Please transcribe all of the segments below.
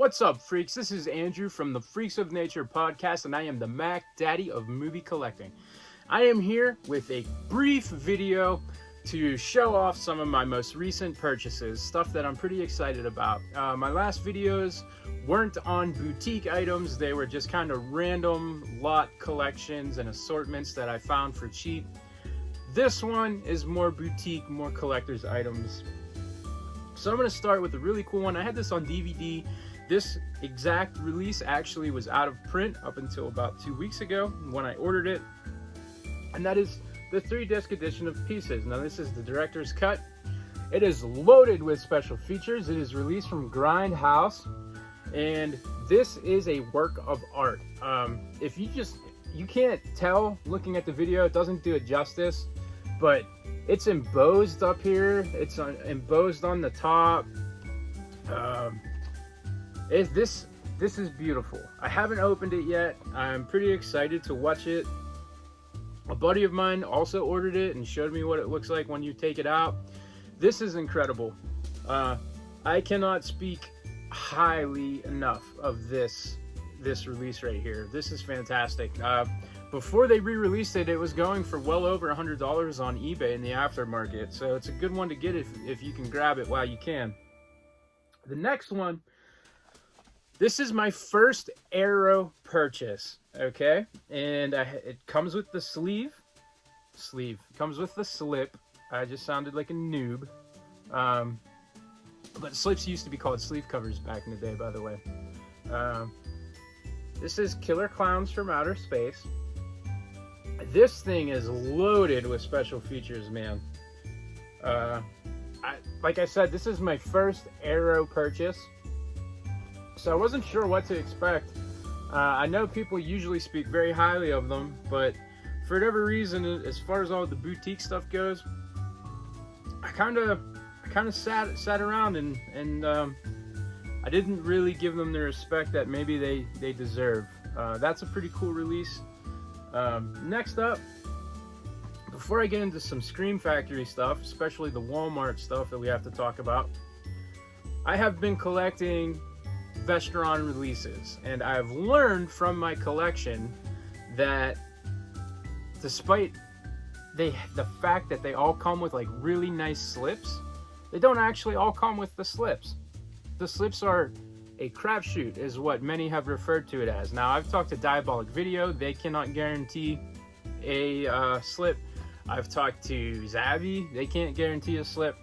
What's up, freaks? This is Andrew from the Freaks of Nature podcast, and I am the Mac Daddy of movie collecting. I am here with a brief video to show off some of my most recent purchases, stuff that I'm pretty excited about. My last videos weren't on boutique items, they were just kind of random lot collections and assortments that I found for cheap. This one is more boutique, more collector's items. So I'm going to start with a really cool one. I had this on DVD. This exact release actually was out of print up until about 2 weeks ago when I ordered it. And that is the 3-disc edition of Pieces. Now this is the director's cut. It is loaded with special features. It is released from Grindhouse. And this is a work of art. If you can't tell looking at the video, it doesn't do it justice. But it's embossed up here. It's embossed on the top. This is beautiful. I haven't opened it yet. I'm pretty excited to watch it. A buddy of mine also ordered it and showed me what it looks like when you take it out. This is incredible. I cannot speak highly enough of this release right here. This is fantastic. Before they re-released it, it was going for well over $100 on eBay in the aftermarket. So it's a good one to get if you can grab it while you can. The next one, this is my first Arrow purchase, okay? And it comes with the sleeve. It comes with the slip. I just sounded like a noob. But slips used to be called sleeve covers back in the day, by the way. This is Killer Clowns from Outer Space. This thing is loaded with special features, man. Like I said, this is my first Arrow purchase. So I wasn't sure what to expect. I know people usually speak very highly of them, but for whatever reason, as far as all the boutique stuff goes, I kind of sat around and I didn't really give them the respect that maybe they deserve. That's a pretty cool release. Next up, before I get into some Scream Factory stuff, especially the Wal Mart stuff that we have to talk about, I have been collecting Vestron releases, and I've learned from my collection that despite the fact that they all come with like really nice slips, they don't actually all come with the slips. The slips are a crapshoot, is what many have referred to it as. Now, I've talked to Diabolic Video. They cannot guarantee a slip. I've talked to Zabby. They can't guarantee a slip.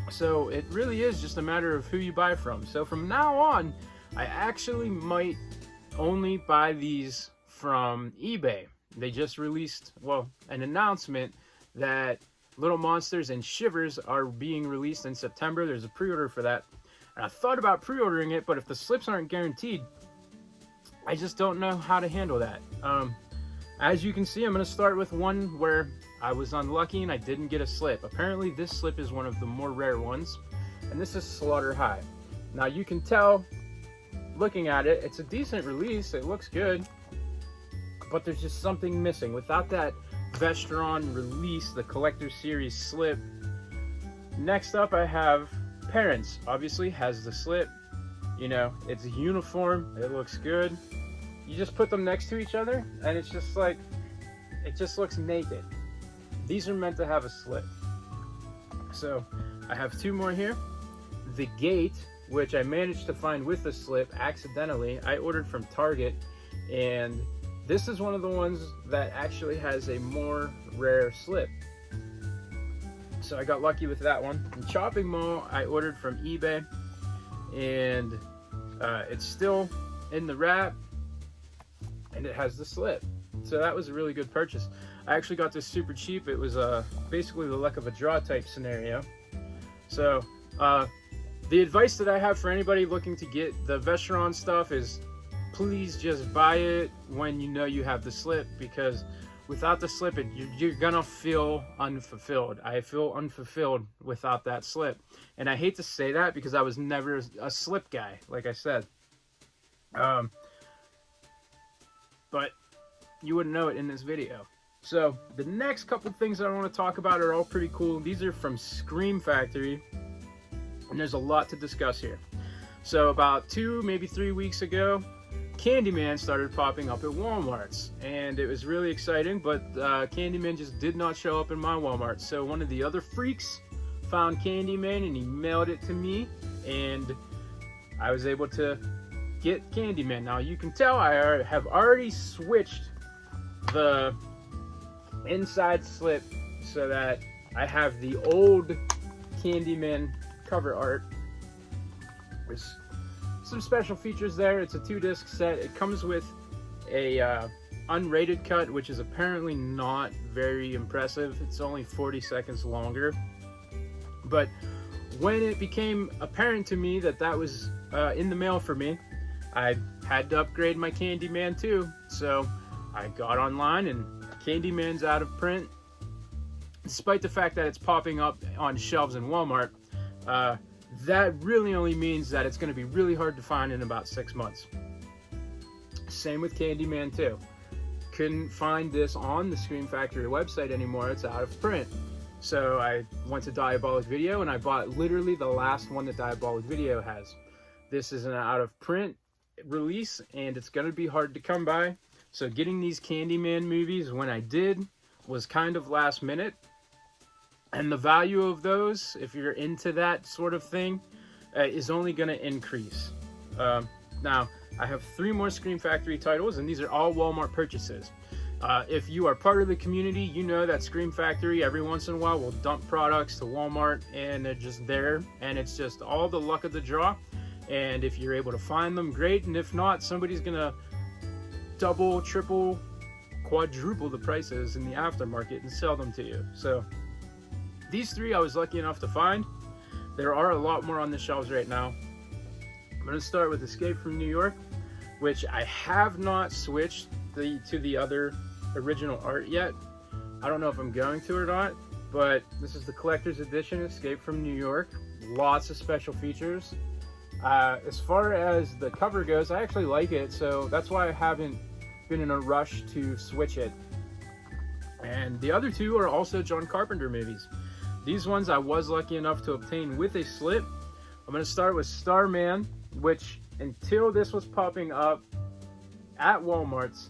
So it really is just a matter of who you buy from. So from now on, I actually might only buy these from eBay. They just released, well, an announcement that Little Monsters and Shivers are being released in September. There's a pre-order for that. And I thought about pre-ordering it, but if the slips aren't guaranteed, I just don't know how to handle that. As you can see, I'm going to start with one where I was unlucky and I didn't get a slip. Apparently this slip is one of the more rare ones, and this is Slaughter High. Now you can tell, looking at it, it's a decent release, it looks good, but there's just something missing. Without that Vestron release, the Collector Series slip. Next up I have Parents. Obviously has the slip. You know, it's a uniform, it looks good. You just put them next to each other and it's just like, it just looks naked. These are meant to have a slip. So I have two more here. The Gate, which I managed to find with the slip accidentally. I ordered from Target, and this is one of the ones that actually has a more rare slip. So I got lucky with that one. And Chopping Mall, I ordered from eBay, and it's still in the wrap, and it has the slip. So that was a really good purchase. I actually got this super cheap. It was basically the luck of a draw type scenario. So the advice that I have for anybody looking to get the Vestron stuff is please just buy it when you know you have the slip, because without the slip, you're gonna feel unfulfilled. I feel unfulfilled without that slip. And I hate to say that because I was never a slip guy, like I said. But you wouldn't know it in this video. So the next couple things I want to talk about are all pretty cool. These are from Scream Factory, and there's a lot to discuss here. So about 2, maybe 3 weeks ago, Candyman started popping up at Walmarts, and it was really exciting, but Candyman just did not show up in my Walmart. So one of the other freaks found Candyman and he mailed it to me, and I was able to get Candyman. Now you can tell I have already switched the inside slip so that I have the old Candyman cover art. There's some special features there. It's a 2-disc set. It comes with a unrated cut, which is apparently not very impressive. It's only 40 seconds longer. But when it became apparent to me that that was in the mail for me, I had to upgrade my Candyman too. So I got online and Candyman's out of print. Despite the fact that it's popping up on shelves in Walmart, that really only means that it's going to be really hard to find in about 6 months. Same with Candyman 2. Couldn't find this on the Scream Factory website anymore. It's out of print. So I went to Diabolic Video and I bought literally the last one that Diabolic Video has. This is an out of print release and it's going to be hard to come by. So getting these Candyman movies when I did was kind of last minute. And the value of those, if you're into that sort of thing, is only going to increase. Now, I have 3 more Scream Factory titles, and these are all Walmart purchases. If you are part of the community, you know that Scream Factory every once in a while will dump products to Walmart, and they're just there, and it's just all the luck of the draw. And if you're able to find them, great. And if not, somebody's going to double, triple, quadruple the prices in the aftermarket and sell them to you. So these 3 I was lucky enough to find. There are a lot more on the shelves right now. I'm going to start with Escape from New York, which I have not switched to the other original art yet. I don't know if I'm going to or not, but this is the collector's edition, Escape from New York. Lots of special features. As far as the cover goes, I actually like it, so that's why I haven't been in a rush to switch it. And the other 2 are also John Carpenter movies. These ones I was lucky enough to obtain with a slip. I'm going to start with Starman, which until this was popping up at Walmart's,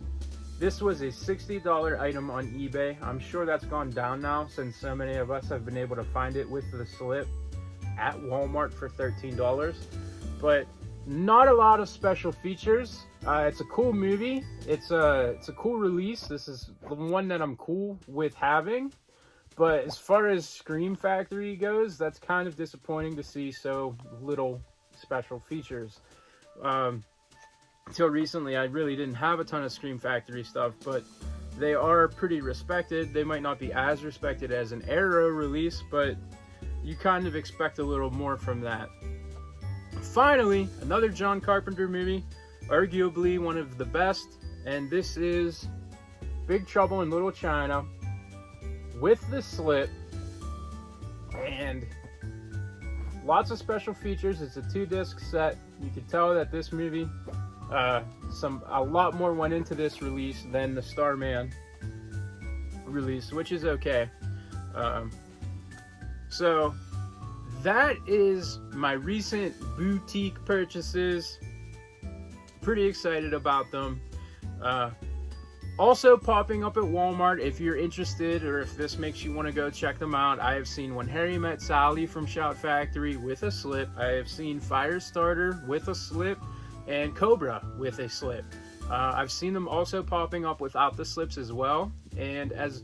this was a $60 item on eBay. I'm sure that's gone down now since so many of us have been able to find it with the slip at Walmart for $13. But not a lot of special features. It's a cool movie. It's a cool release. This is the one that I'm cool with having. But as far as Scream Factory goes, that's kind of disappointing to see so little special features. Until recently, I really didn't have a ton of Scream Factory stuff, but they are pretty respected. They might not be as respected as an Arrow release, but you kind of expect a little more from that. Finally, another John Carpenter movie, arguably one of the best, and this is Big Trouble in Little China with the slip and lots of special features. It's a 2-disc set. You can tell that this movie, a lot more went into this release than the Starman release, which is okay. So that is my recent boutique purchases. Pretty excited about them. Also popping up at Walmart, if you're interested or if this makes you want to go check them out, I have seen When Harry Met Sally from Shout Factory with a slip. I have seen Firestarter with a slip and Cobra with a slip. I've seen them also popping up without the slips as well, and as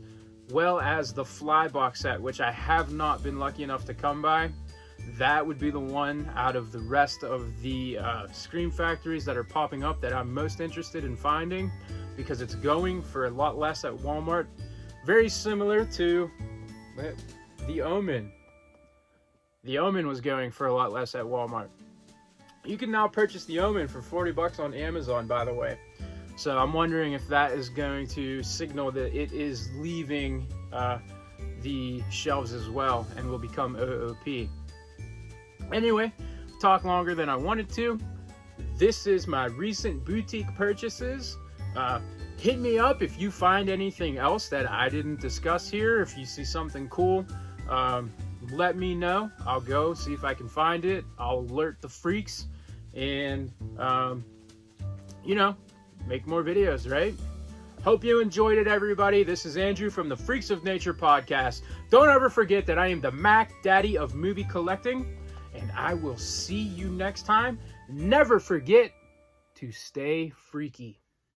well as the Fly box set, which I have not been lucky enough to come by. That would be the one out of the rest of the Scream Factories that are popping up that I'm most interested in finding, because it's going for a lot less at Walmart. Very similar to The Omen. The Omen was going for a lot less at Walmart. You can now purchase The Omen for $40 on Amazon, by the way. So I'm wondering if that is going to signal that it is leaving the shelves as well and will become OOP. Anyway, talk longer than I wanted to. This is my recent boutique purchases. Hit me up if you find anything else that I didn't discuss here. If you see something cool, let me know. I'll go see if I can find it. I'll alert the freaks, and, make more videos, right? Hope you enjoyed it, everybody. This is Andrew from the Freaks of Nature podcast. Don't ever forget that I am the Mac Daddy of movie collecting, and I will see you next time. Never forget to stay freaky.